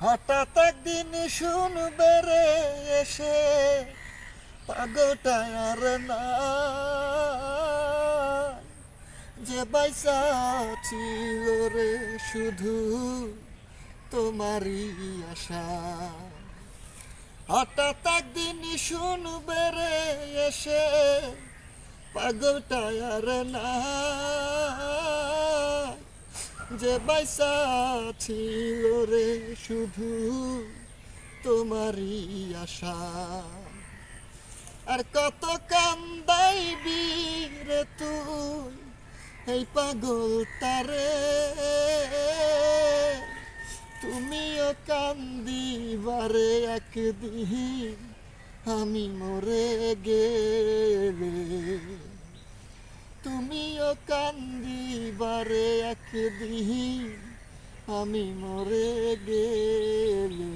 হঠাৎ একদিন শুনবে রে এসে পাগলটা আর না, যে বাইসা ছিল রে শুধু তোমারই আশা। হঠাৎ একদিন শুনবে রে এসে পাগলটা আর না, যে বাইসা ছিল রে শুধু তোমারই আশা। আর কত কান্দাইবি রে তুই এই পাগল তারে, তুমিও কান্দিবারে একদিন আমি মরে গেলে, তুমিও কান্দিবারে একদিন আমি মরে গেলে।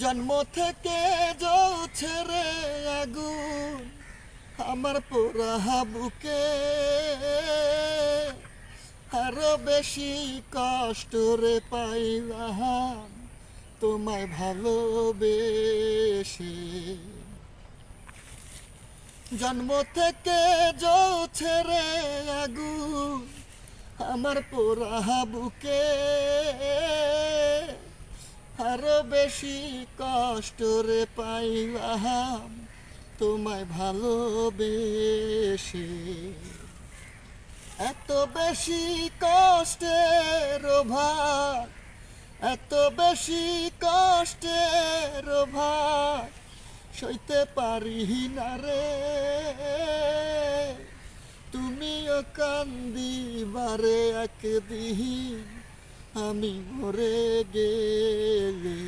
জন্ম থেকে জ্বলছে রে আগুন আমার পোড়া বুকে, আরো বেশি কষ্ট রে পাইলাম তোমায় ভালোবেসে। জন্ম থেকে জ্বলছে রে আগুন আমার পোড়া বুকে, আরো বেশি কষ্ট রে পাইলাম তোমায় ভালোবেসে। এত বেশি কষ্টের ভাগ, এত বেশি কষ্টের ভাগ সইতে পারি না রে, তুমিও কান্দিবারে একদিন আমি মরে গেলে,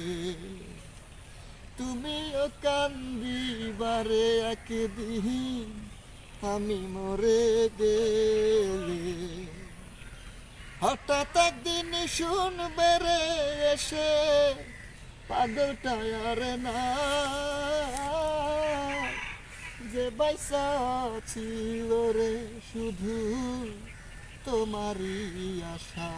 তুমিও কান্দিবারে একদিন আমি মরে গেলে। হঠাৎ একদিন শুনবে রে এসে পাগলটা আর না, যে বাইসা ছিল রে শুধু তোমারই আশা।